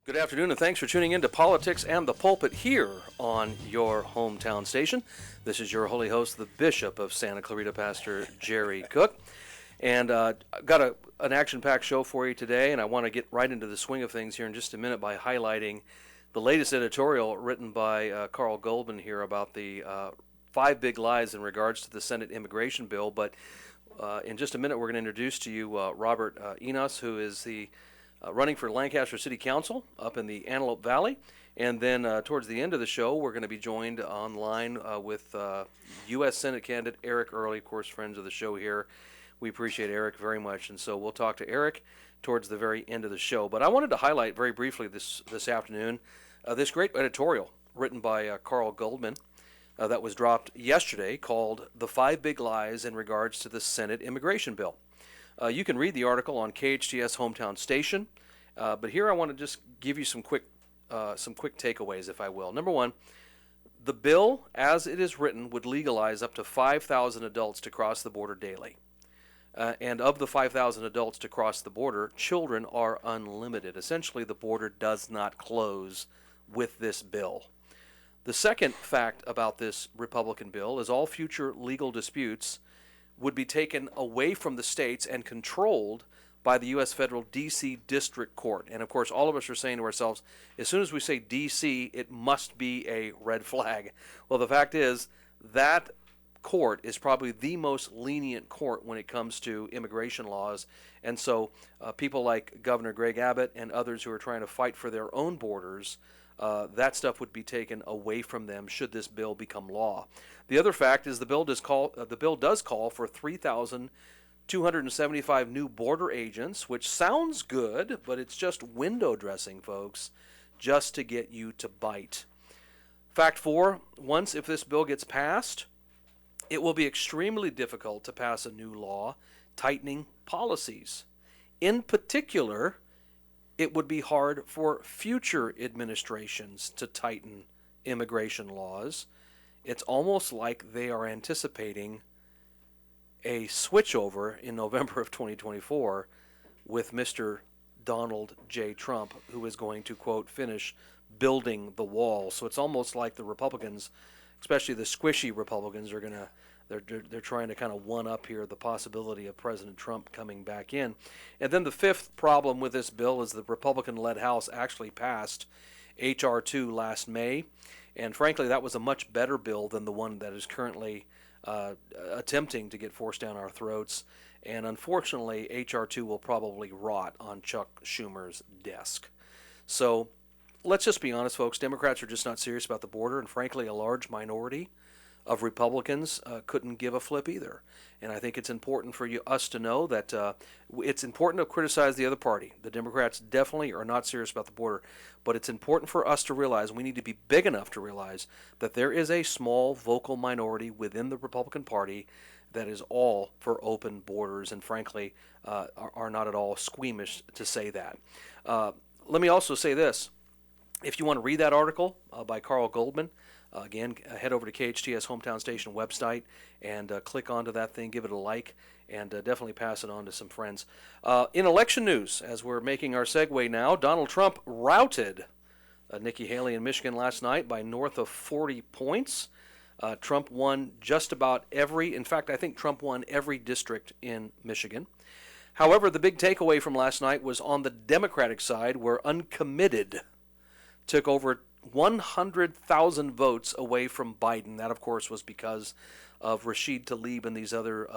Good afternoon, and thanks for tuning in to Politics and the Pulpit here on your hometown station. This is your holy host, the Bishop of Santa Clarita, Pastor Jerry Cook. And I've got an action-packed show for you today, and I want to get right into the swing of things here in just a minute by highlighting the latest editorial written by Carl Goldman here about the 5 big lies in regards to the Senate immigration bill. But in just a minute, we're going to introduce to you Robert Enos, who is the running for Lancaster City Council up in the Antelope Valley. And then towards the end of the show, we're going to be joined online with U.S. Senate candidate Eric Early, of course, friends of the show here. We appreciate Eric very much, and so we'll talk to Eric towards the very end of the show. But I wanted to highlight very briefly this afternoon this great editorial written by Carl Goldman that was dropped yesterday called The 5 Big Lies in Regards to the Senate Immigration Bill. You can read the article on KHTS hometown station, but here I want to just give you some quick takeaways, if I will. Number one, the bill, as it is written, would legalize up to 5,000 adults to cross the border daily. And of the 5,000 adults to cross the border, children are unlimited. Essentially, the border does not close with this bill. The second fact about this Republican bill is all future legal disputes would be taken away from the states and controlled by the U.S. Federal D.C. District Court. And, of course, all of us are saying to ourselves, as soon as we say D.C., it must be a red flag. Well, the fact is that court is probably the most lenient court when it comes to immigration laws. And so people like Governor Greg Abbott and others who are trying to fight for their own borders, that stuff would be taken away from them should this bill become law. The other fact is the bill does call for 3,275 new border agents, which sounds good, but it's just window dressing, folks, just to get you to bite. Fact 4, once if this bill gets passed, it will be extremely difficult to pass a new law tightening policies. In particular, it would be hard for future administrations to tighten immigration laws. It's almost like they are anticipating a switchover in November of 2024 with Mr. Donald J. Trump, who is going to, quote, finish building the wall. So it's almost like the Republicans, especially the squishy Republicans, are they're trying to kind of one up here the possibility of President Trump coming back in. And then the fifth problem with this bill is the Republican-led House actually passed H.R. 2 last May, and frankly that was a much better bill than the one that is currently attempting to get forced down our throats. And unfortunately, H.R. 2 will probably rot on Chuck Schumer's desk. So let's just be honest, folks. Democrats are just not serious about the border, and frankly, a large minority of Republicans couldn't give a flip either. And I think it's important for us to know that it's important to criticize the other party. The Democrats definitely are not serious about the border, but it's important for us to realize, we need to be big enough to realize that there is a small vocal minority within the Republican Party that is all for open borders and frankly are not at all squeamish to say that. Let me also say this. If you want to read that article by Carl Goldman, again, head over to KHTS Hometown Station website and click onto that thing, give it a like, and definitely pass it on to some friends. In election news, as we're making our segue now, Donald Trump routed Nikki Haley in Michigan last night by north of 40 points. Trump won just about in fact, I think Trump won every district in Michigan. However, the big takeaway from last night was on the Democratic side, where uncommitted took over 100,000 votes away from Biden. That, of course, was because of Rashid Tlaib and these other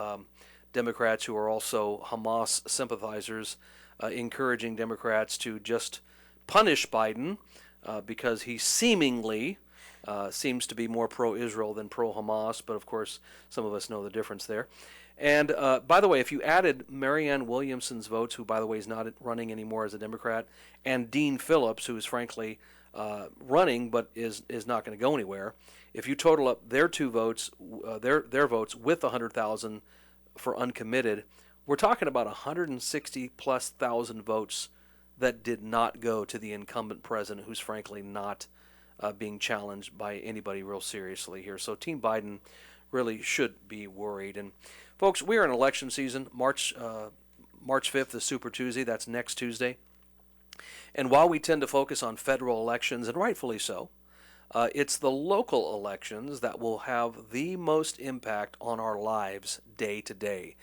Democrats who are also Hamas sympathizers, encouraging Democrats to just punish Biden because he seemingly seems to be more pro-Israel than pro-Hamas, but of course some of us know the difference there. And by the way, if you added Marianne Williamson's votes, who by the way is not running anymore as a Democrat, and Dean Phillips, who is frankly running but is not going to go anywhere, if you total up their two votes, their votes with 100,000 for uncommitted, we're talking about 160+ thousand votes that did not go to the incumbent president, who's frankly not being challenged by anybody real seriously here. So Team Biden really should be worried. And folks, we are in election season. March 5th is Super Tuesday. That's next Tuesday. And while we tend to focus on federal elections, and rightfully so, it's the local elections that will have the most impact on our lives day to day.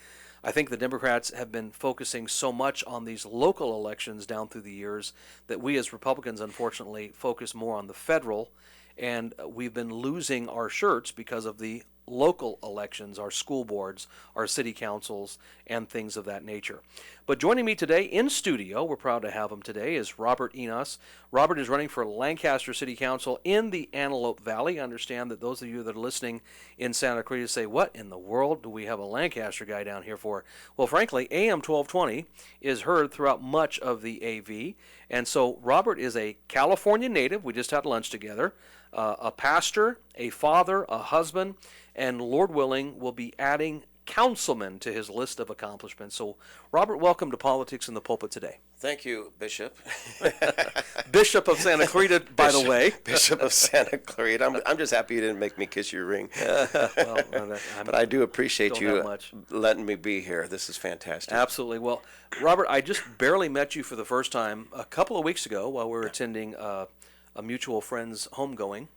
I think the Democrats have been focusing so much on these local elections down through the years that we as Republicans, unfortunately, focus more on the federal, and we've been losing our shirts because of the local elections, our school boards, our city councils, and things of that nature. But joining me today in studio, we're proud to have him today, is Robert Enos. Robert is running for Lancaster City Council in the Antelope Valley. I understand that those of you that are listening in Santa Cruz say, what in the world do we have a Lancaster guy down here for? Well, frankly, AM 1220 is heard throughout much of the AV, and so Robert is a California native. We just had lunch together. A pastor, a father, a husband, and Lord willing, will be adding councilman to his list of accomplishments. So, Robert, welcome to Politics in the Pulpit today. Thank you, Bishop. Bishop of Santa Clarita, by the way. Bishop of Santa Clarita. I'm just happy you didn't make me kiss your ring. But I do appreciate you letting me be here. This is fantastic. Absolutely. Well, Robert, I just barely met you for the first time a couple of weeks ago while we were attending a mutual friend's homegoing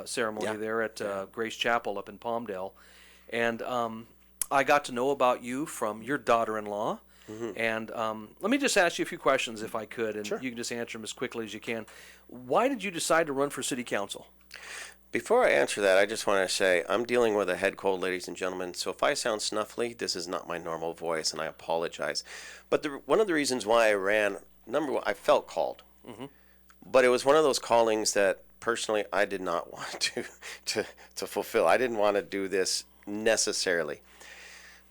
ceremony there at Grace Chapel up in Palmdale. And I got to know about you from your daughter-in-law. Mm-hmm. And let me just ask you a few questions if I could, and you can just answer them as quickly as you can. Why did you decide to run for city council? Before I answer that, I just want to say I'm dealing with a head cold, ladies and gentlemen. So if I sound snuffly, this is not my normal voice, and I apologize. But one of the reasons why I ran, number one, I felt called. Mm-hmm. But it was one of those callings that personally I did not want to fulfill. I didn't want to do this necessarily.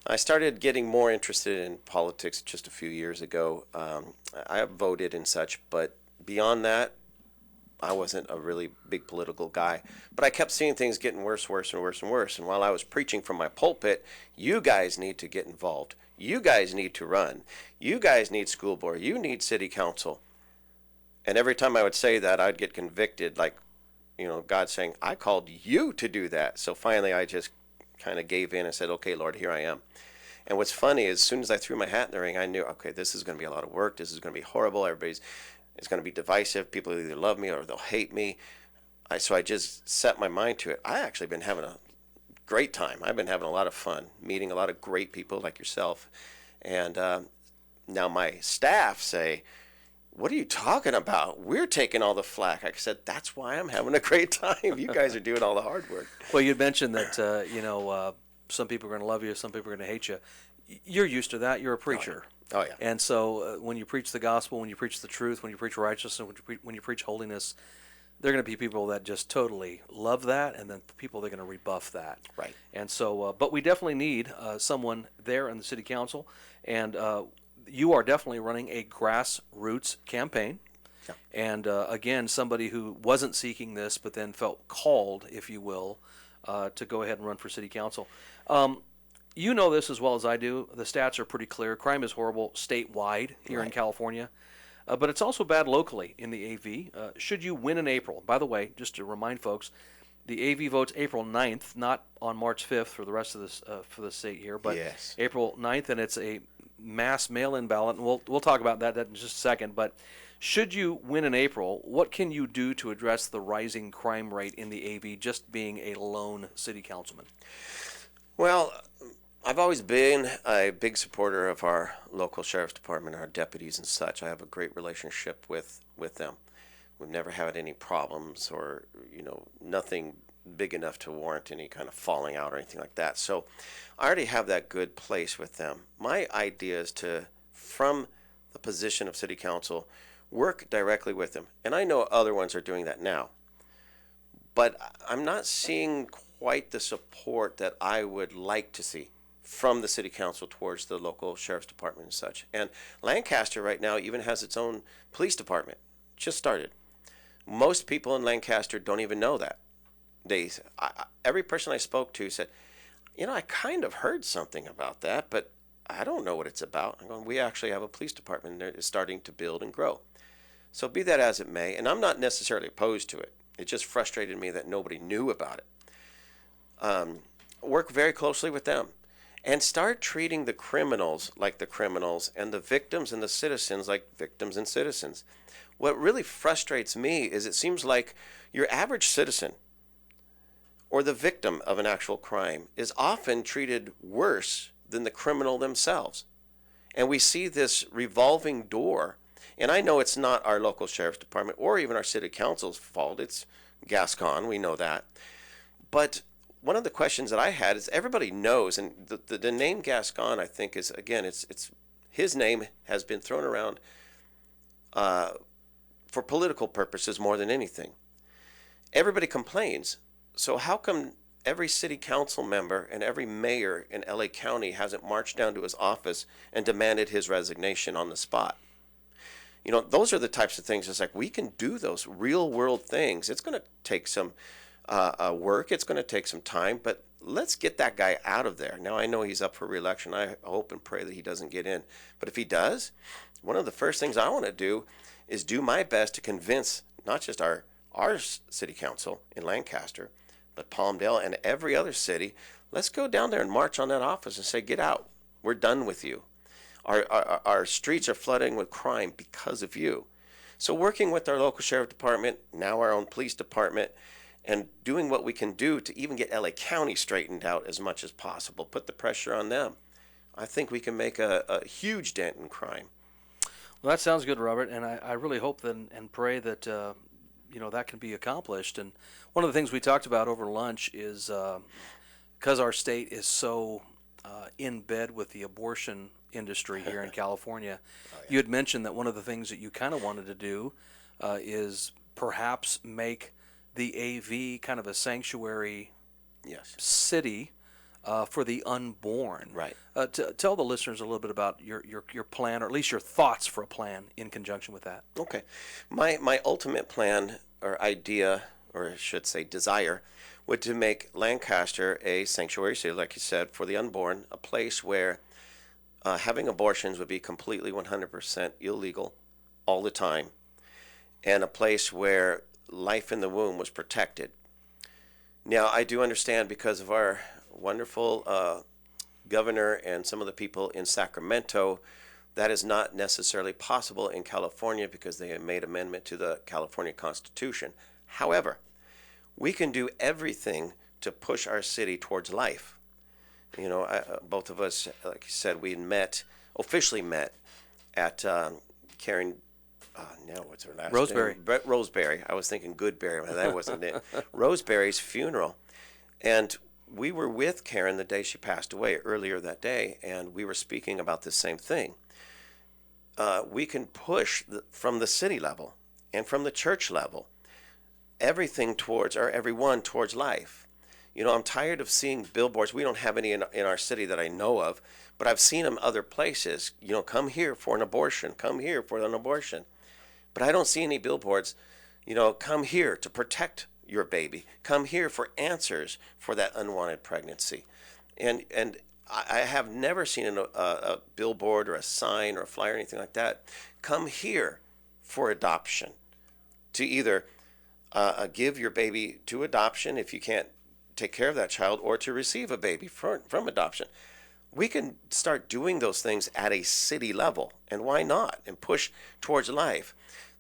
I started getting more interested in politics just a few years ago. I voted and such, but beyond that, I wasn't a really big political guy. But I kept seeing things getting worse and worse and worse. And while I was preaching from my pulpit, you guys need to get involved. You guys need to run. You guys need school board. You need city council. And every time I would say that, I'd get convicted, like, God saying, I called you to do that. So finally, I just kind of gave in and said, okay, Lord, here I am. And what's funny is as soon as I threw my hat in the ring, I knew, okay, this is going to be a lot of work. This is going to be horrible. It's going to be divisive. People either love me or they'll hate me. So I just set my mind to it. I actually been having a great time. I've been having a lot of fun, meeting a lot of great people like yourself. And now my staff say, what are you talking about? We're taking all the flack. I said, that's why I'm having a great time. You guys are doing all the hard work. Well, you mentioned that, some people are going to love you, some people are going to hate you. You're used to that. You're a preacher. Oh, yeah. And so when you preach the gospel, when you preach the truth, when you preach righteousness, when you preach holiness, there are going to be people that just totally love that, and then people that are going to rebuff that. Right. And so, but we definitely need someone there in the city council, and you are definitely running a grassroots campaign. Yeah. And again, somebody who wasn't seeking this but then felt called, if you will, to go ahead and run for city council. You know this as well as I do. The stats are pretty clear. Crime is horrible statewide here in California, but it's also bad locally in the AV. Should you win in April, by the way, just to remind folks, the AV votes April 9th, not on March 5th for the rest of this for the state here, but April 9th, and it's a mass mail-in ballot, and we'll talk about that in just a second. But should you win in April, what can you do to address the rising crime rate in the AV, just being a lone city councilman? Well, I've always been a big supporter of our local sheriff's department, our deputies and such. I have a great relationship with them. We've never had any problems or, nothing big enough to warrant any kind of falling out or anything like that. So I already have that good place with them. My idea is to, from the position of city council, work directly with them. And I know other ones are doing that now. But I'm not seeing quite the support that I would like to see from the city council towards the local sheriff's department and such. And Lancaster right now even has its own police department. Just started. Most people in Lancaster don't even know that. Every person I spoke to said, I kind of heard something about that, but I don't know what it's about. I'm going, we actually have a police department that is starting to build and grow. So be that as it may, and I'm not necessarily opposed to it. It just frustrated me that nobody knew about it. Work very closely with them and start treating the criminals like the criminals and the victims and the citizens like victims and citizens. what really frustrates me is it seems like your average citizen or the victim of an actual crime is often treated worse than the criminal themselves. And we see this revolving door. And I know it's not our local sheriff's department or even our city council's fault. It's Gascon, we know that. But one of the questions that I had is everybody knows, and the name Gascon, I think, is, again, it's his name has been thrown around for political purposes more than anything. Everybody complains. So how come every city council member and every mayor in LA County hasn't marched down to his office and demanded his resignation on the spot? You know, those are the types of things. It's like we can do those real world things. It's going to take some work. It's going to take some time, but let's get that guy out of there. Now, I know he's up for re-election. I hope and pray that he doesn't get in. But if he does, one of the first things I want to do is do my best to convince not just our city council in Lancaster, but Palmdale and every other city, let's go down there and march on that office and say, get out. We're done with you. Our streets are flooding with crime because of you. So working with our local sheriff department, now our own police department, and doing what we can do to even get LA County straightened out as much as possible, put the pressure on them, I think we can make a huge dent in crime. Well, that sounds good, Robert, and I really hope that and pray that that can be accomplished. And one of the things we talked about over lunch is because our state is so in bed with the abortion industry here in California. Oh, yeah. You had mentioned that one of the things that you kind of wanted to do is perhaps make the AV kind of a sanctuary city for the unborn. Right. Tell the listeners a little bit about your plan, or at least your thoughts for a plan in conjunction with that. Okay. My ultimate plan or idea, or I should say desire, would to make Lancaster a sanctuary city, like you said, for the unborn, a place where having abortions would be completely 100% illegal all the time, and a place where life in the womb was protected. Now, I do understand, because of our wonderful governor and some of the people in Sacramento, that is not necessarily possible in California because they have made amendment to the California Constitution. However, we can do everything to push our city towards life. You know, both of us, like you said, we officially met at Karen, now what's her last Roseberry. name? Roseberry. I was thinking Goodberry, but that wasn't it. Roseberry's funeral. And we were with Karen the day she passed away, earlier that day, and we were speaking about the same thing. We can push from the city level and from the church level everything towards, or everyone towards life. You know, I'm tired of seeing billboards. We don't have any in our city that I know of, but I've seen them other places. You know, come here for an abortion, come here for an abortion. But I don't see any billboards, you know, come here to protect your baby. Come here for answers for that unwanted pregnancy. And I have never seen a billboard or a sign or a flyer or anything like that. Come here for adoption, to either give your baby to adoption if you can't take care of that child, or to receive a baby from adoption. We can start doing those things at a city level, and why not? And push towards life.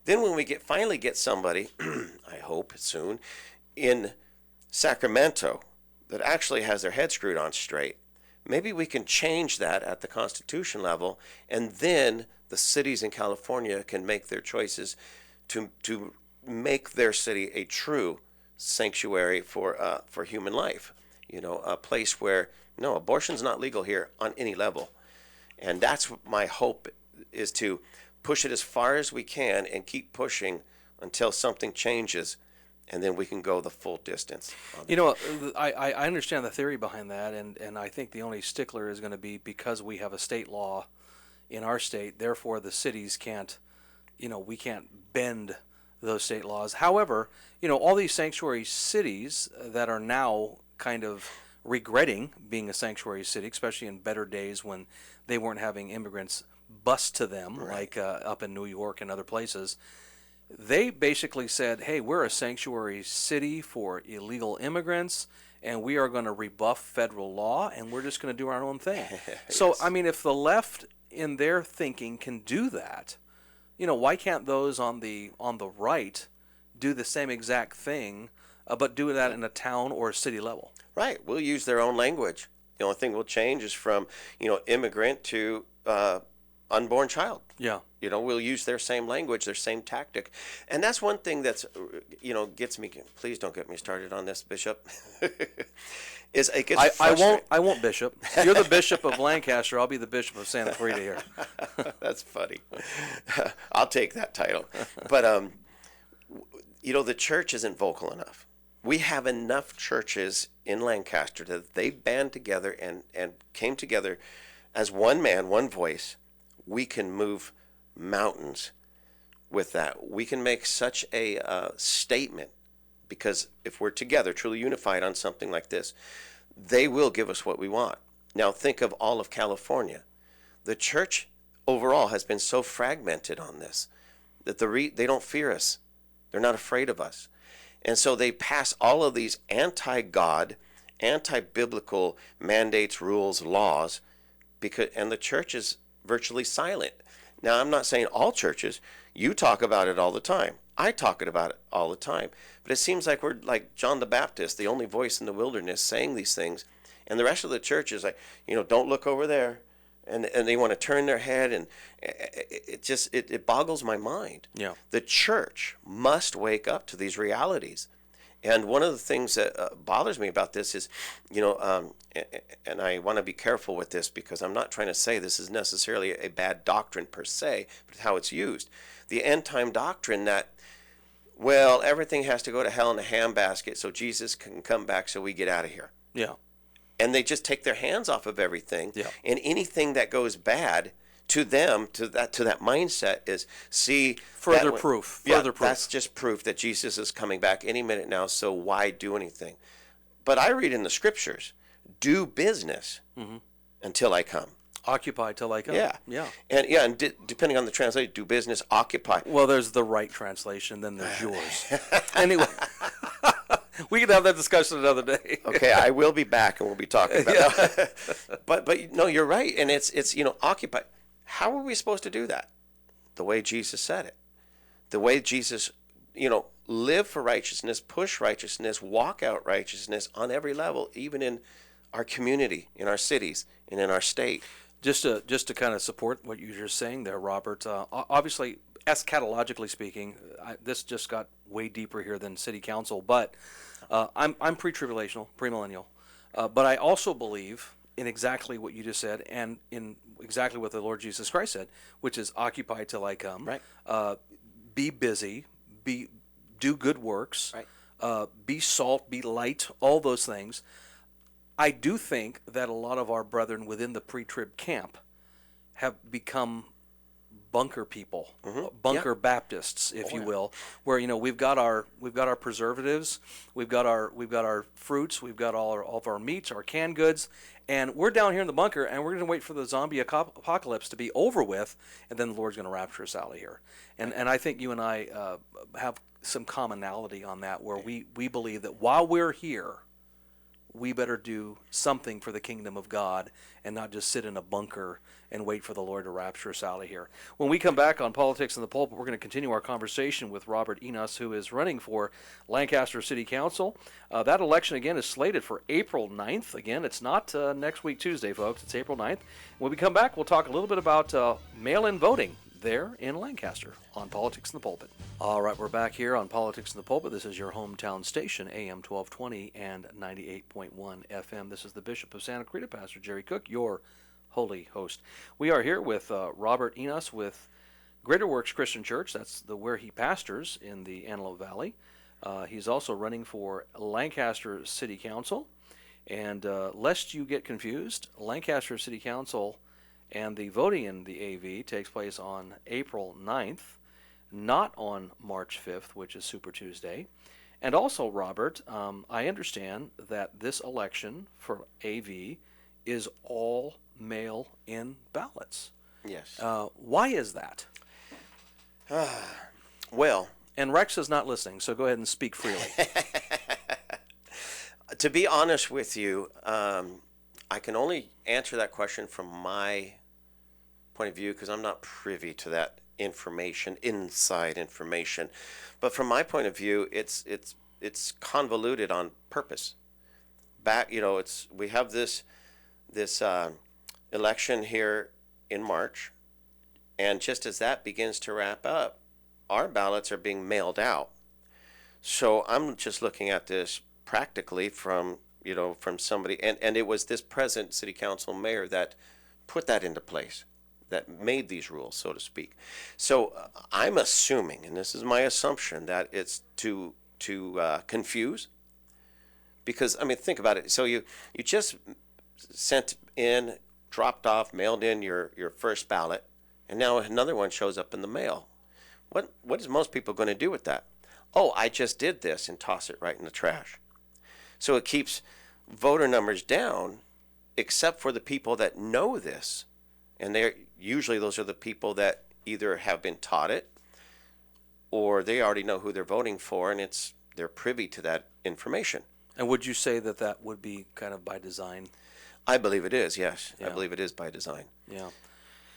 Then when we finally get somebody, I hope soon, in Sacramento that actually has their head screwed on straight, maybe we can change that at the Constitution level, and then the cities in California can make their choices to make their city a true sanctuary for human life. You know, a place where, no, abortion's not legal here on any level. And that's my hope, is to push it as far as we can and keep pushing until something changes, and then we can go the full distance. You know, I understand the theory behind that, and I think the only stickler is going to be because we have a state law in our state, therefore the cities can't, we can't bend those state laws. However, all these sanctuary cities that are now kind of regretting being a sanctuary city, especially in better days when they weren't having immigrants bust to them, right, like up in New York and other places, they basically said, hey, we're a sanctuary city for illegal immigrants, and we are going to rebuff federal law, and we're just going to do our own thing. Yes. So, I mean, if the left in their thinking can do that, why can't those on the right do the same exact thing, but do that in a town or a city level? Right. We'll use their own language. The only thing we'll change is from, immigrant to unborn child. Yeah. We'll use their same language, their same tactic. And that's one thing that's, gets me, please don't get me started on this, Bishop, is it gets frustrating. I won't, Bishop. You're the Bishop of Lancaster. I'll be the Bishop of Santa Clarita here. That's funny. I'll take that title. But, the church isn't vocal enough. We have enough churches in Lancaster that they band together and came together as one man, one voice. We can move mountains with that. We can make such a statement, because if we're together, truly unified on something like this, they will give us what we want. Now think of all of California. The church overall has been so fragmented on this that they don't fear us. They're not afraid of us. And so they pass all of these anti-God, anti-biblical mandates, rules, laws, and the church is virtually silent. Now, I'm not saying all churches. You talk about it all the time. I talk about it all the time. But it seems like we're like John the Baptist, the only voice in the wilderness saying these things. And the rest of the church is like, don't look over there. And they want to turn their head, and it boggles my mind. Yeah. The church must wake up to these realities. And one of the things that bothers me about this is, and I want to be careful with this, because I'm not trying to say this is necessarily a bad doctrine per se, but how it's used. The end time doctrine that, well, everything has to go to hell in a handbasket so Jesus can come back so we get out of here. Yeah. And they just take their hands off of everything. Yeah. And anything that goes bad to them, to that mindset, is further proof. That's just proof that Jesus is coming back any minute now, so why do anything? But I read in the scriptures, do business until I come. Occupy till I come. Yeah. Yeah. And depending on the translation, do business, occupy. Well, there's the right translation, then there's yours. Anyway. We can have that discussion another day. Okay, I will be back and we'll be talking about that. But no, you're right. And it's occupy. How are we supposed to do that? The way Jesus said it. The way Jesus, live for righteousness, push righteousness, walk out righteousness on every level, even in our community, in our cities, and in our state. Just to kind of support what you're saying there, Robert, obviously, eschatologically speaking, this just got way deeper here than city council, but I'm pre-tribulational, premillennial, but I also believe in exactly what you just said, and in exactly what the Lord Jesus Christ said, which is occupy till I come. Right. Be busy, do good works, right. Be salt, be light, all those things. I do think that a lot of our brethren within the pre-trib camp have become bunker people, bunker Baptists, if you will, where we've got our preservatives, we've got our fruits, we've got all of our meats, our canned goods, and we're down here in the bunker, and we're going to wait for the zombie apocalypse to be over with, and then the Lord's going to rapture us out of here. And I think you and I have some commonality on that, where we believe that while we're here, we better do something for the kingdom of God and not just sit in a bunker and wait for the Lord to rapture us out of here. When we come back on Politics in the Pulpit, we're going to continue our conversation with Robert Enos, who is running for Lancaster City Council. That election, again, is slated for April 9th. Again, it's not next week Tuesday, folks. It's April 9th. When we come back, we'll talk a little bit about mail-in voting there in Lancaster on Politics in the Pulpit. All right, we're back here on Politics in the Pulpit. This is your hometown station, AM 1220 and 98.1 FM. This is the Bishop of Santa Clarita, Pastor Jerry Cook, your holy host. We are here with Robert Enos with Greater Works Christian Church. That's where he pastors in the Antelope Valley. He's also running for Lancaster City Council. And lest you get confused, Lancaster City Council and the voting in the AV takes place on April 9th, not on March 5th, which is Super Tuesday. And also, Robert, I understand that this election for AV is all mail-in ballots. Yes. Why is that? Well. And Rex is not listening, so go ahead and speak freely. To be honest with you, I can only answer that question from my point of view, because I'm not privy to that information, inside information. But from my point of view, it's convoluted on purpose. We have this election here in March, and just as that begins to wrap up, our ballots are being mailed out. So I'm just looking at this practically from somebody, and it was this present city council mayor that put that into place, that made these rules, so to speak. So I'm assuming, and this is my assumption, that it's to confuse. Because, I mean, think about it. So you just sent in, dropped off, mailed in your first ballot, and now another one shows up in the mail. What is most people going to do with that? Oh, I just did this, and toss it right in the trash. So it keeps voter numbers down, except for the people that know this. And those are the people that either have been taught it, or they already know who they're voting for, and they're privy to that information. And would you say that would be kind of by design? I believe it is, yes. Yeah. I believe it is by design. Yeah.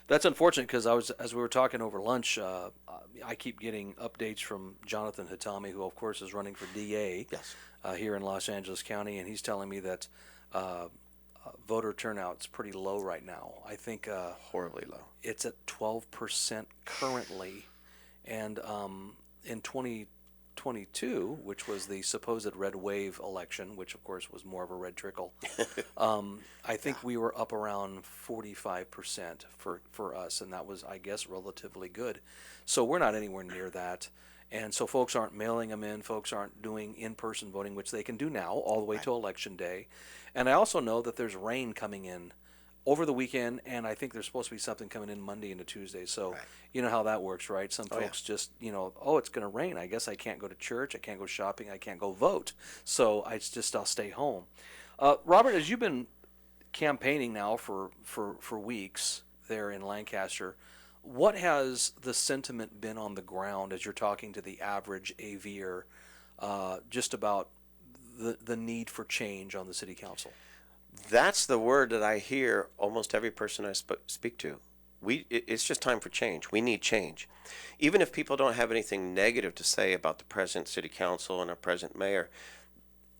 That's unfortunate because as we were talking over lunch, I keep getting updates from Jonathan Hitami, who of course is running for DA Yes. Here in Los Angeles County, and he's telling me that voter turnout's pretty low right now. I think Horribly low. it's at 12% currently, and in 2022, which was the supposed red wave election, which of course was more of a red trickle, I think we were up around 45% for us, and that was, I guess, relatively good. So we're not anywhere near that. And so folks aren't mailing them in, folks aren't doing in-person voting, which they can do now all the way to Election Day. And I also know that there's rain coming in over the weekend, and I think there's supposed to be something coming in Monday into Tuesday. So you know how that works, right? Some folks just, it's going to rain. I guess I can't go to church, I can't go shopping, I can't go vote. So I'll stay home. Robert, as you've been campaigning now for weeks there in Lancaster, what has the sentiment been on the ground as you're talking to the average AVer just about the need for change on the city council? That's the word that I hear almost every person I speak to. It's just time for change. We need change. Even if people don't have anything negative to say about the present city council and our present mayor,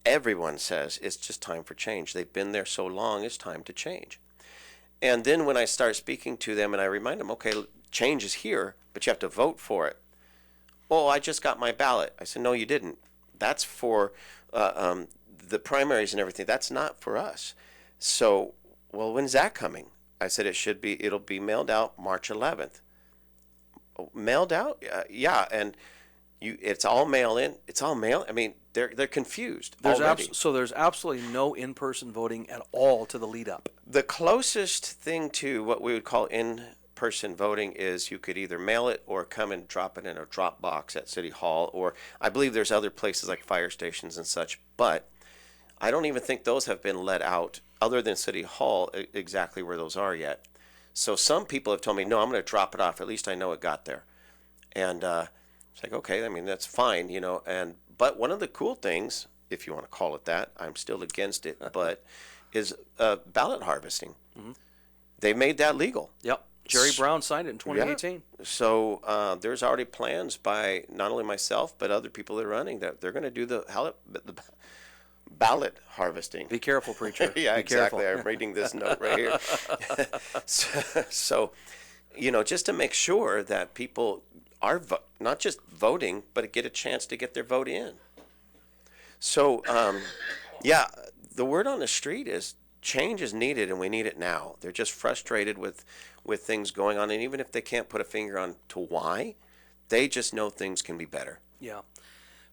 everyone says it's just time for change. They've been there so long, it's time to change. And then when I start speaking to them and I remind them, okay, change is here, but you have to vote for it. Oh, I just got my ballot. I said, no, you didn't. That's for the primaries and everything. That's not for us. So, well, when's that coming? I said it'll be mailed out March 11th. Mailed out? Yeah, and it's all mail in. It's all mail. I mean, they're confused already. So there's absolutely no in-person voting at all to the lead up. The closest thing to what we would call in-person voting is you could either mail it or come and drop it in a drop box at City Hall, or I believe there's other places like fire stations and such, but I don't even think those have been let out other than City Hall exactly where those are yet. So some people have told me, no, I'm going to drop it off. At least I know it got there. And it's like, okay, I mean, that's fine, but one of the cool things, if you want to call it that, I'm still against it, but is ballot harvesting. Mm-hmm. They made that legal. Yep. Jerry Brown signed it in 2018. Yeah. So there's already plans by not only myself, but other people that are running that they're going to do the ballot harvesting. Be careful, preacher. Yeah, Be exactly. careful. I'm reading this note right here. so, just to make sure that people are not just voting, but get a chance to get their vote in. So, the word on the street is change is needed, and we need it now. They're just frustrated with things going on, and even if they can't put a finger on to why, they just know things can be better. Yeah.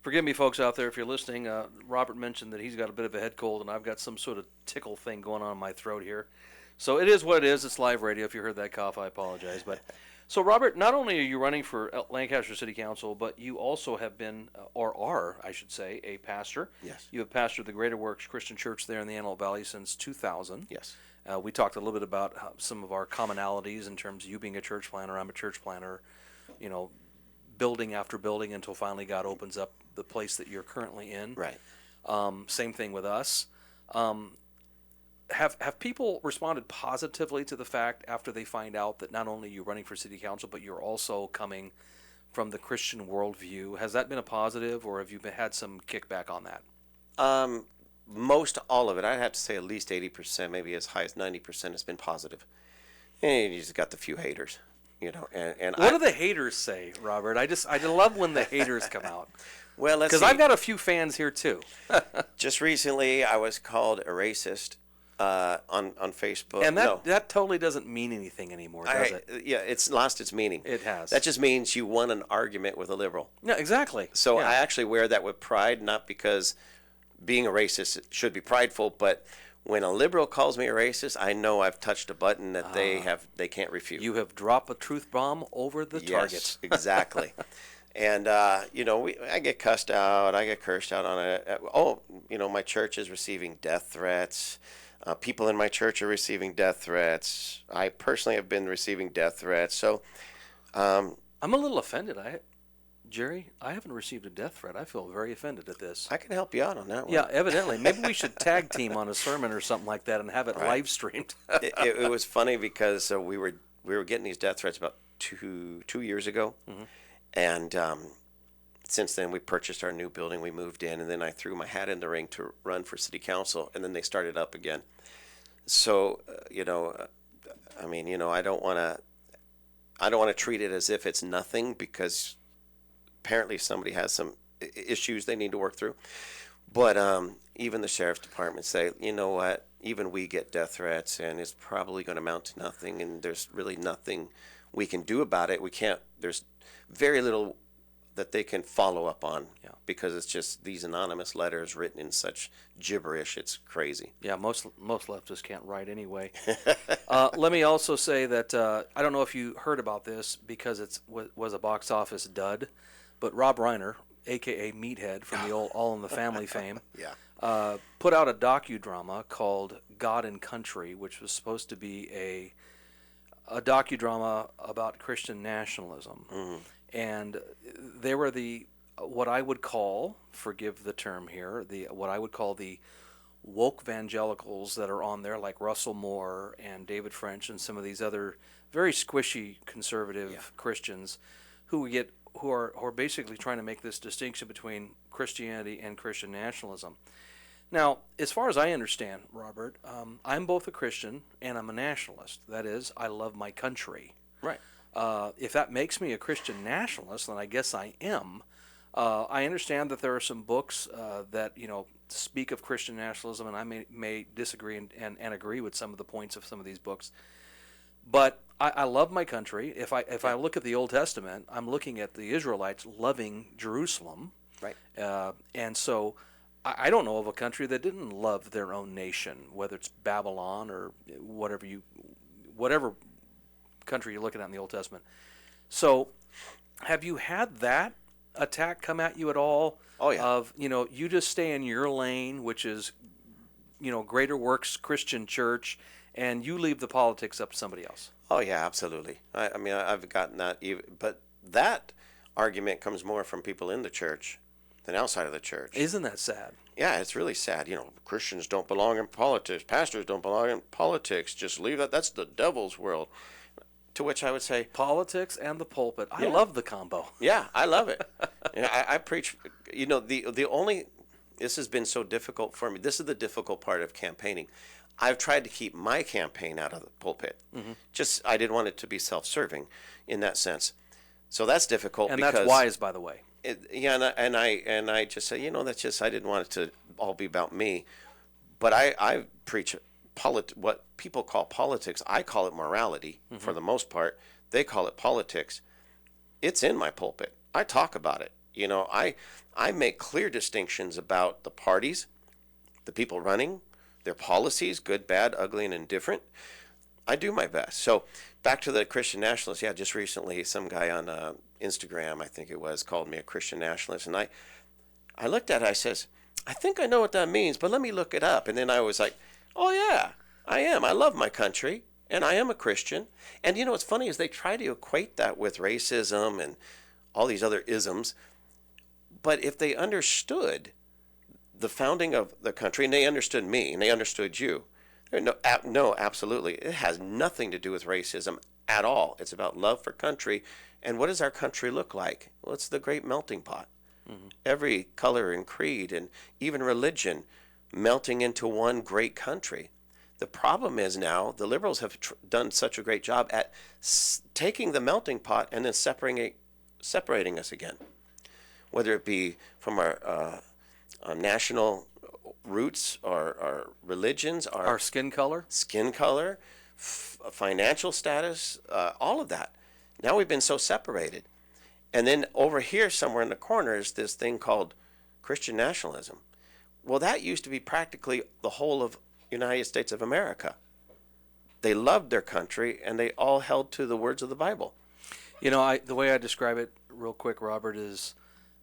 Forgive me, folks out there, if you're listening. Robert mentioned that he's got a bit of a head cold, and I've got some sort of tickle thing going on in my throat here. So it is what it is. It's live radio. If you heard that cough, I apologize. But so, Robert, not only are you running for Lancaster City Council, but you also have been, or are, I should say, a pastor. Yes. You have pastored the Greater Works Christian Church there in the Antelope Valley since 2000. Yes. We talked a little bit about some of our commonalities in terms of you being a church planter, I'm a church planter, building after building until finally God opens up the place that you're currently in. Right. Same thing with us. have people responded positively to the fact after they find out that not only you're running for city council, but you're also coming from the Christian worldview? Has that been a positive, or have you had some kickback on that? Most all of it, I'd have to say at least 80%, maybe as high as 90% has been positive. And you just got the few haters, And what do the haters say, Robert? I love when the haters come out. Well, let's see. Because I've got a few fans here too. Just recently, I was called a racist on Facebook. And that totally doesn't mean anything anymore, does it? Yeah, it's lost its meaning. It has. That just means you won an argument with a liberal. Yeah, exactly. So yeah. I actually wear that with pride, not because being a racist should be prideful, but when a liberal calls me a racist, I know I've touched a button that they can't refute. You have dropped a truth bomb over the target. Yes, exactly. And I get cussed out. I get cursed out on it. My church is receiving death threats. People in my church are receiving death threats. I personally have been receiving death threats. So, I'm a little offended. Jerry, I haven't received a death threat. I feel very offended at this. I can help you out on that one. Yeah, evidently. Maybe we should tag team on a sermon or something like that and have it live streamed. It was funny because we were getting these death threats about two years ago, and since then we purchased our new building. We moved in, and then I threw my hat in the ring to run for city council, and then they started up again. So I don't want to treat it as if it's nothing, because apparently somebody has some issues they need to work through. But even the sheriff's department say, you know what, even we get death threats, and it's probably going to amount to nothing, and there's really nothing we can do about it. There's very little that they can follow up on, because it's just these anonymous letters written in such gibberish. It's crazy. Yeah, most leftists can't write anyway. Let me also say that I don't know if you heard about this, because it was a box office dud, but Rob Reiner, a.k.a. Meathead from the old All in the Family fame, put out a docudrama called God and Country, which was supposed to be a docudrama about Christian nationalism. Mm-hmm. And they were what I would call, forgive the term here, what I would call the woke evangelicals that are on there, like Russell Moore and David French and some of these other very squishy conservative Christians who are basically trying to make this distinction between Christianity and Christian nationalism. Now, as far as I understand, Robert, I'm both a Christian and I'm a nationalist. That is, I love my country. Right. If that makes me a Christian nationalist, then I guess I am. I understand that there are some books that speak of Christian nationalism, and I may disagree and agree with some of the points of some of these books. But I love my country. If I look at the Old Testament, I'm looking at the Israelites loving Jerusalem. Right. And so I don't know of a country that didn't love their own nation, whether it's Babylon or whatever country you're looking at in the Old Testament. So have you had that attack come at you at all? Oh, yeah. Of, you just stay in your lane, which is, Greater Works Christian Church, and you leave the politics up to somebody else? Oh, yeah, absolutely. I mean, I've gotten that, but that argument comes more from people in the church than outside of the church. Isn't that sad? Yeah, it's really sad. Christians don't belong in politics. Pastors don't belong in politics. Just leave that. That's the devil's world. To which I would say, politics and the pulpit. I love the combo. Yeah, I love it. I preach. This has been so difficult for me. This is the difficult part of campaigning. I've tried to keep my campaign out of the pulpit. Mm-hmm. I didn't want it to be self-serving in that sense. So that's difficult. And that's wise, by the way. I just say, that's just, I didn't want it to all be about me. But I preach what people call politics. I call it morality, mm-hmm. for the most part. They call it politics. It's in my pulpit. I talk about it. I make clear distinctions about the parties, the people running, their policies, good, bad, ugly, and indifferent. I do my best. So back to the Christian nationalist. Yeah, just recently some guy on Instagram, I think it was, called me a Christian nationalist. And I looked at it, I says, I think I know what that means, but let me look it up. And then I was like, oh, yeah, I am. I love my country, and I am a Christian. And what's funny is they try to equate that with racism and all these other isms. But if they understood the founding of the country, and they understood me, and they understood you, No, absolutely. It has nothing to do with racism at all. It's about love for country. And what does our country look like? Well, it's the great melting pot. Every color and creed and even religion melting into one great country. The problem is now the liberals have done such a great job at taking the melting pot and then separating us again, whether it be from our national roots, our religions, Our skin color. financial status, all of that. Now we've been so separated. And then over here, somewhere in the corner, is this thing called Christian nationalism. Well, that used to be practically the whole of United States of America. They loved their country, and they all held to the words of the Bible. You know, the way I describe it real quick, Robert, is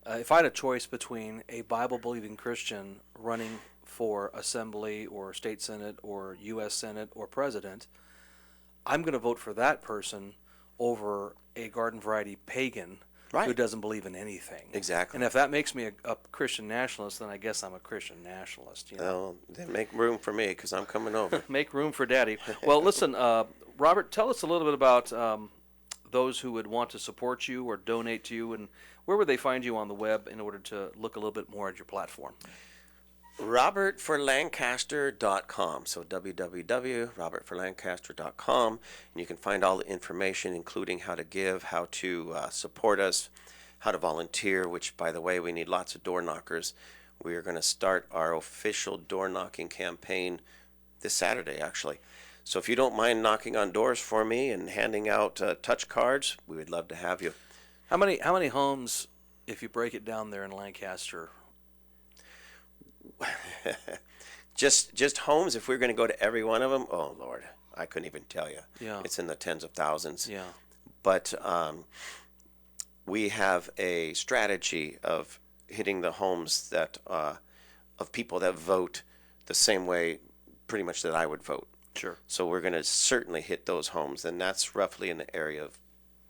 if I had a choice between a Bible-believing Christian running for assembly or state senate or U.S. Senate or president, I'm going to vote for that person over a garden variety pagan who doesn't believe in anything. Exactly. And if that makes me a Christian nationalist, then I guess I'm a Christian nationalist. You know? Well, then make room for me, because I'm coming over. Make room for Daddy. Well, listen, Robert, tell us a little bit about those who would want to support you or donate to you, and where would they find you on the web in order to look a little bit more at your platform? RobertForLancaster.com. So www.robertforlancaster.com, and you can find all the information, including how to give, how to support us, how to volunteer, which, by the way, we need lots of door knockers. We are going to start our official door knocking campaign this Saturday, actually. So if you don't mind knocking on doors for me and handing out touch cards, we would love to have you. How many homes, if you break it down there in Lancaster? just homes, if we're going to go to every one of them, oh Lord, I couldn't even tell you. Yeah. It's in the tens of thousands. Yeah. But we have a strategy of hitting the homes that of people that vote the same way pretty much that I would vote. Sure. So we're going to certainly hit those homes, and that's roughly in the area of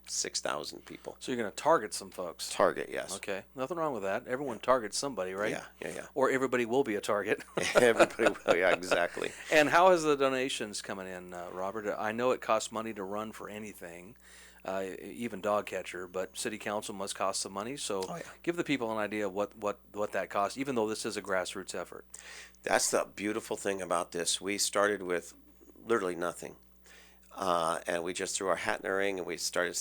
6,000 people. So you're going to target some folks. Target, yes. Okay. Nothing wrong with that. Everyone targets somebody, right? Yeah. Or everybody will be a target. Everybody will, yeah, exactly. And how is the donations coming in, Robert? I know it costs money to run for anything, even dog catcher, but city council must cost some money. So give the people an idea of what that costs, even though this is a grassroots effort. That's the beautiful thing about this. We started with literally nothing. And we just threw our hat in the ring, and we started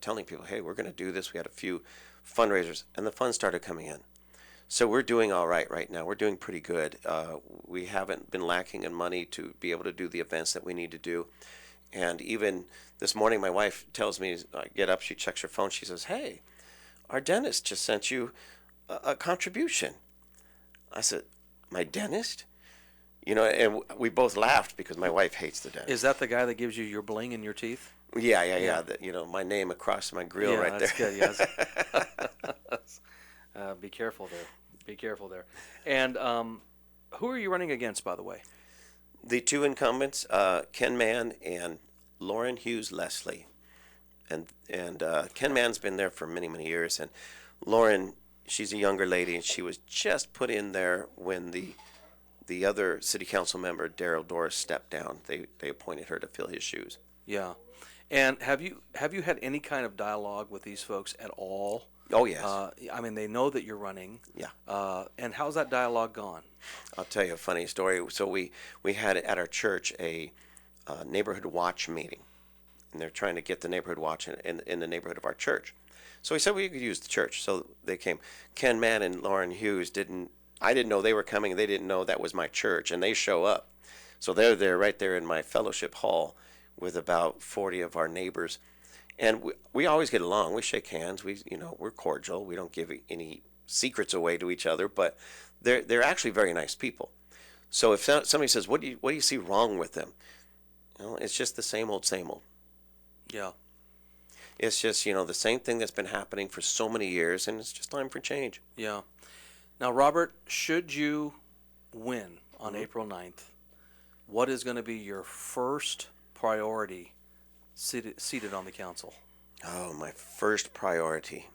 telling people, hey, we're going to do this. We had a few fundraisers, and the funds started coming in. So we're doing all right now. We're doing pretty good. We haven't been lacking in money to be able to do the events that we need to do. And even this morning, my wife tells me, I get up, she checks her phone, she says, hey, our dentist just sent you a contribution. I said, my dentist? You know, and we both laughed because my wife hates the dentist. Is that the guy that gives you your bling in your teeth? Yeah. You know, my name across my grill right there. Good, yes. Be careful there. Be careful there. And who are you running against, by the way? The two incumbents, Ken Mann and Lauren Hughes Leslie. And Ken Mann's been there for many, many years. And Lauren, she's a younger lady, and she was just put in there when the other city council member, Daryl Doris, stepped down. They appointed her to fill his shoes. Yeah. And have you had any kind of dialogue with these folks at all? Oh, yes. I mean, they know that you're running. Yeah. And how's that dialogue gone? I'll tell you a funny story. So we had at our church a neighborhood watch meeting, and they're trying to get the neighborhood watch in the neighborhood of our church. So we said we could use the church. So they came. Ken Mann and Lauren Hughes I didn't know they were coming. They didn't know that was my church, and they show up. So they're there right there in my fellowship hall with about 40 of our neighbors. And we always get along. We shake hands. We're cordial. We don't give any secrets away to each other, but they're actually very nice people. So if somebody says, what do you see wrong with them? It's just the same old, same old. Yeah. It's just, the same thing that's been happening for so many years, and it's just time for change. Yeah. Now, Robert, should you win on April 9th, what is going to be your first priority seated on the council? Oh, my first priority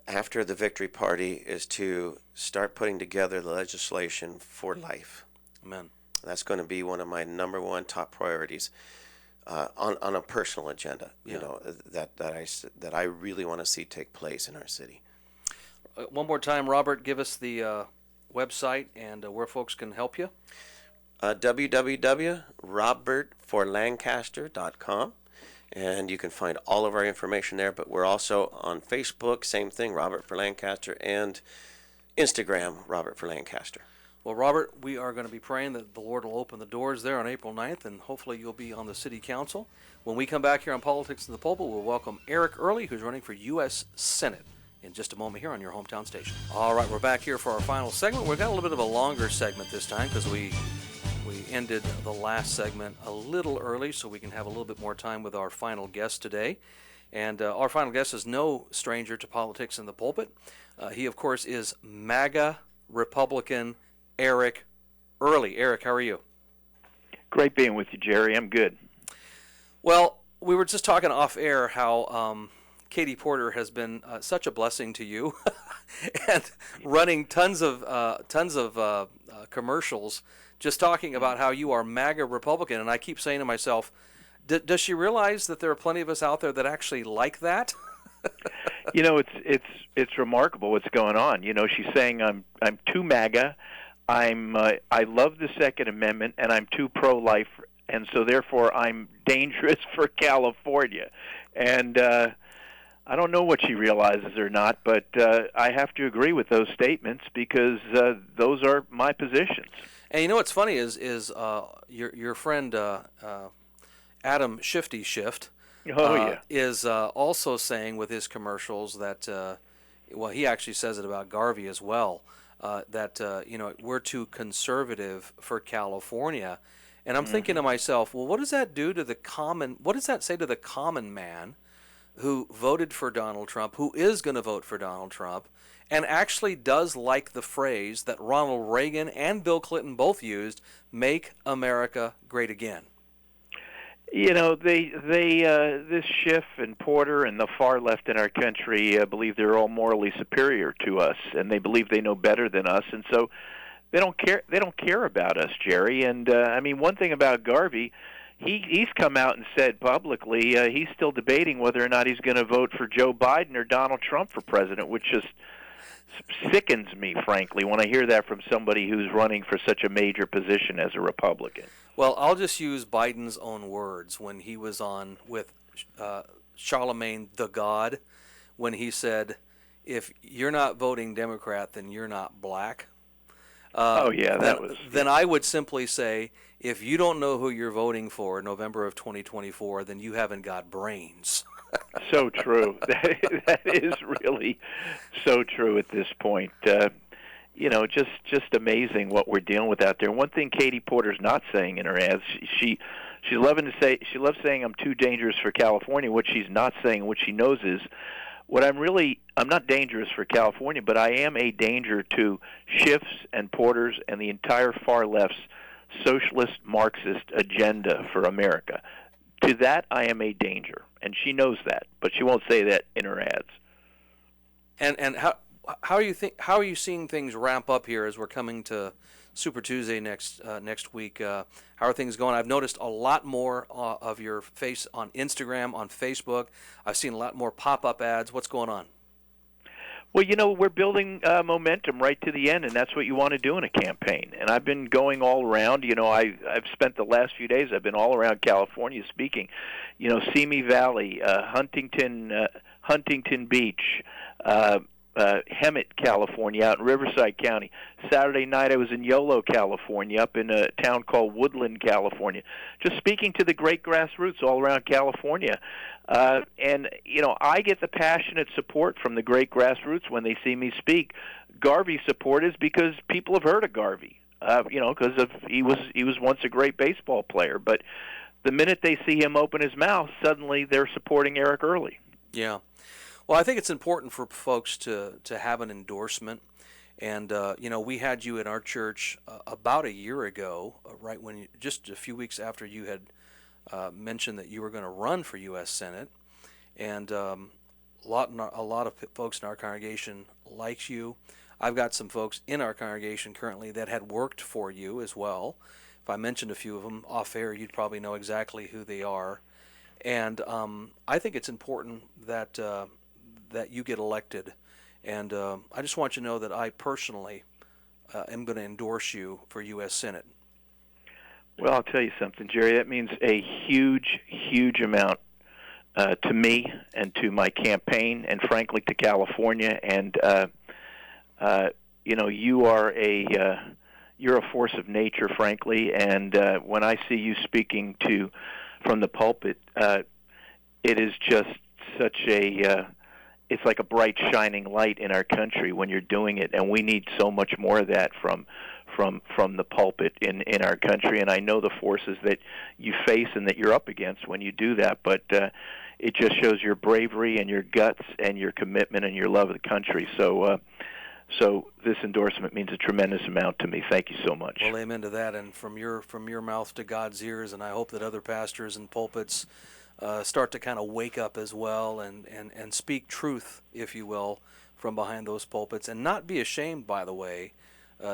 after the victory party is to start putting together the legislation for life. Amen. That's going to be one of my number one top priorities on a personal agenda. You know, that I really want to see take place in our city. One more time, Robert, give us the website and where folks can help you. www.robertforlancaster.com, and you can find all of our information there. But we're also on Facebook, same thing, Robert for Lancaster, and Instagram, Robert for Lancaster. Well, Robert, we are going to be praying that the Lord will open the doors there on April 9th, and hopefully you'll be on the City Council. When we come back here on Politics in the Pulpit, we'll welcome Eric Early, who's running for U.S. Senate, in just a moment here on your hometown station. All right, we're back here for our final segment. We've got a little bit of a longer segment this time because we ended the last segment a little early so we can have a little bit more time with our final guest today. And our final guest is no stranger to Politics in the Pulpit. He, of course, is MAGA Republican Eric Early. Eric, how are you? Great being with you, Jerry. I'm good. Well, we were just talking off air how Katie Porter has been such a blessing to you, and running tons of commercials, just talking about how you are MAGA Republican. And I keep saying to myself, does she realize that there are plenty of us out there that actually like that? You know, it's remarkable what's going on. You know, she's saying I'm too MAGA, I love the Second Amendment, and I'm too pro-life, and so therefore I'm dangerous for California. And I don't know what she realizes or not, but I have to agree with those statements because those are my positions. And you know what's funny is your friend Adam Shifty Shift is also saying with his commercials that well, he actually says it about Garvey as well, that you know, we're too conservative for California. And I'm thinking to myself, well, what does that do to the common? What does that say to the common man who voted for Donald Trump, who is going to vote for Donald Trump, and actually does like the phrase that Ronald Reagan and Bill Clinton both used, "Make America Great Again"? You know, this Schiff and Porter and the far left in our country believe they're all morally superior to us, and they believe they know better than us, and so they don't care. They don't care about us, Jerry. And I mean, one thing about Garvey, he's come out and said publicly he's still debating whether or not he's going to vote for Joe Biden or Donald Trump for president, which just sickens me, frankly, when I hear that from somebody who's running for such a major position as a Republican. Well, I'll just use Biden's own words when he was on with Charlemagne the God, when he said, "If you're not voting Democrat, then you're not black." Then I would simply say, if you don't know who you're voting for in November of 2024, then you haven't got brains. So true. That is really so true at this point. You know, just amazing what we're dealing with out there. One thing Katie Porter's not saying in her ads, she loves saying I'm too dangerous for California. What she's not saying, what she knows is, I'm not dangerous for California, but I am a danger to Schiff's and Porter's and the entire far left's socialist Marxist agenda for America. To that, I am a danger, and she knows that, but she won't say that in her ads. And how are you seeing things ramp up here as we're coming to Super Tuesday next week? How are things going? I've noticed a lot more of your face on Instagram, on Facebook. I've seen a lot more pop-up ads. What's going on? Well, you know, we're building momentum right to the end, and that's what you want to do in a campaign. And I've been going all around. You know, I've spent the last few days, I've been all around California speaking. You know, Simi Valley, Huntington Beach, Hemet, California, out in Riverside County. Saturday night I was in Yolo, California, up in a town called Woodland, California, just speaking to the great grassroots all around California. And, you know, I get the passionate support from the great grassroots when they see me speak. Garvey support is because people have heard of Garvey, you know, because he was once a great baseball player. But the minute they see him open his mouth, suddenly they're supporting Eric Early. Yeah. Well, I think it's important for folks to have an endorsement. And, you know, we had you in our church about a year ago, right when just a few weeks after you had mentioned that you were going to run for U.S. Senate. And a lot of folks in our congregation likes you. I've got some folks in our congregation currently that had worked for you as well. If I mentioned a few of them off air, you'd probably know exactly who they are. And I think it's important that that you get elected. And I just want you to know that I personally am going to endorse you for U.S. Senate. Well, I'll tell you something, Jerry. That means a huge, huge amount to me and to my campaign, and frankly to California. And you are you're a force of nature, frankly. And when I see you speaking from the pulpit, it is just such it's like a bright shining light in our country when you're doing it, and we need so much more of that from the pulpit in our country. And I know the forces that you face and that you're up against when you do that, but it just shows your bravery and your guts and your commitment and your love of the country. So this endorsement means a tremendous amount to me. Thank you so much. Well, amen to that, and from your mouth to God's ears, and I hope that other pastors and pulpits start to kind of wake up as well and speak truth, if you will, from behind those pulpits, and not be ashamed, by the way,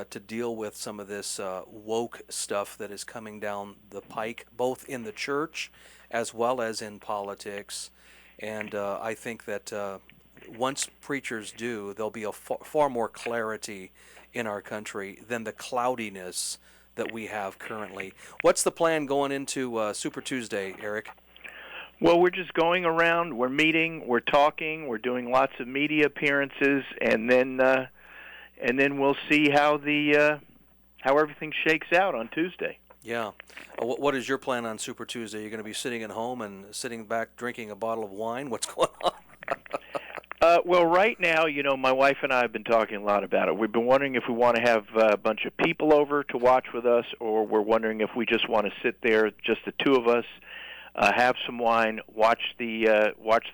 to deal with some of this woke stuff that is coming down the pike, both in the church as well as in politics. And I think that once preachers do, there'll be a far more clarity in our country than the cloudiness that we have currently. What's the plan going into Super Tuesday, Eric? Well, we're just going around, we're meeting, we're talking, we're doing lots of media appearances, and then we'll see how everything shakes out on Tuesday. Yeah. What is your plan on Super Tuesday? You're going to be sitting at home and sitting back drinking a bottle of wine? What's going on? Well, right now, my wife and I have been talking a lot about it. We've been wondering if we want to have a bunch of people over to watch with us, or we're wondering if we just want to sit there, just the two of us, have some wine, watch the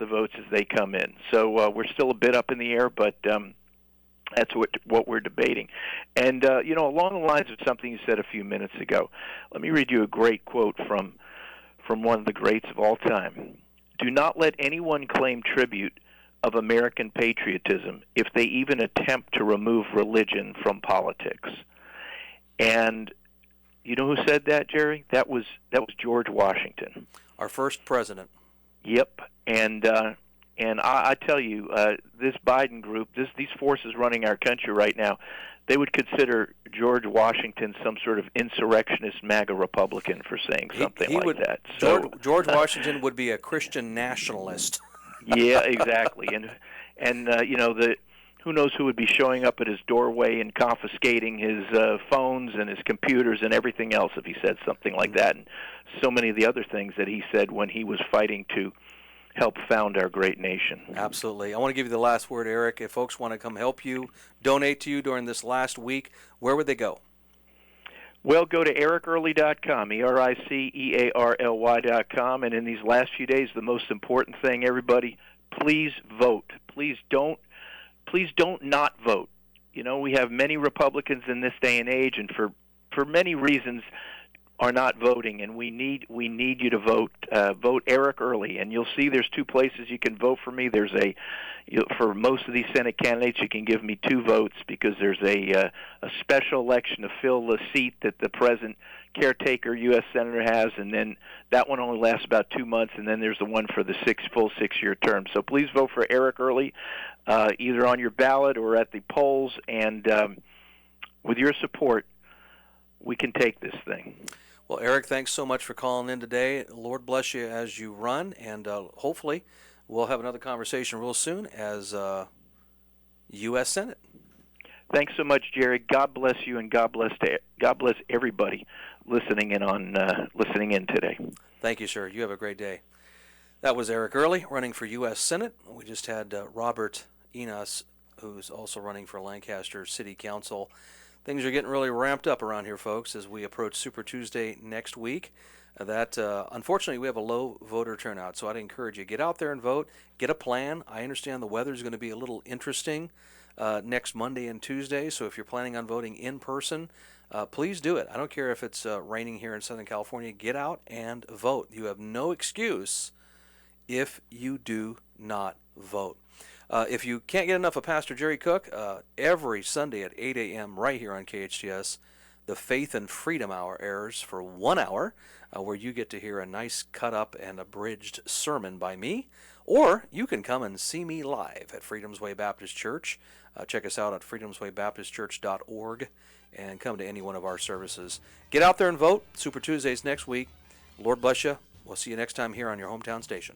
votes as they come in. So we're still a bit up in the air, but that's what we're debating. And along the lines of something you said a few minutes ago, let me read you a great quote from one of the greats of all time. Do not let anyone claim tribute of American patriotism if they even attempt to remove religion from politics. And you know who said that, Jerry? That was George Washington, our first president. Yep. And I tell you, this Biden group, these forces running our country right now, they would consider George Washington some sort of insurrectionist MAGA Republican for saying something like that. So George Washington would be a Christian nationalist. Yeah, exactly. And who knows who would be showing up at his doorway and confiscating his phones and his computers and everything else if he said something like that, and so many of the other things that he said when he was fighting to help found our great nation. Absolutely. I want to give you the last word, Eric. If folks want to come help you, donate to you during this last week, where would they go? Well, go to ericearly.com, ERICEARLY.com, and in these last few days, the most important thing, everybody, please vote. Please don't not vote. We have many Republicans in this day and age, and for many reasons are not voting, and we need you to vote. Vote Eric Early, and you'll see there's two places you can vote for me. There's for most of these Senate candidates, you can give me 2 votes because there's a special election to fill the seat that the present caretaker U.S. Senator has, and then that one only lasts about 2 months, and then there's the one for the full 6-year term. So please vote for Eric Early, either on your ballot or at the polls, and with your support, we can take this thing. Well, Eric, thanks so much for calling in today. Lord bless you as you run, and hopefully we'll have another conversation real soon as U.S. Senate. Thanks so much, Jerry. God bless you, and God bless everybody listening in today. Thank you, sir. You have a great day. That was Eric Early running for U.S. Senate. We just had Robert Enos, who's also running for Lancaster City Council. Things are getting really ramped up around here, folks, as we approach Super Tuesday next week. Unfortunately, we have a low voter turnout, so I'd encourage you, get out there and vote. Get a plan. I understand the weather is going to be a little interesting next Monday and Tuesday, so if you're planning on voting in person, please do it. I don't care if it's raining here in Southern California. Get out and vote. You have no excuse if you do not vote. If you can't get enough of Pastor Jerry Cook, every Sunday at 8 a.m. right here on KHTS, the Faith and Freedom Hour airs for 1 hour, where you get to hear a nice cut-up and abridged sermon by me. Or you can come and see me live at Freedom's Way Baptist Church. Check us out at freedomswaybaptistchurch.org and come to any one of our services. Get out there and vote. Super Tuesdays next week. Lord bless you. We'll see you next time here on your hometown station.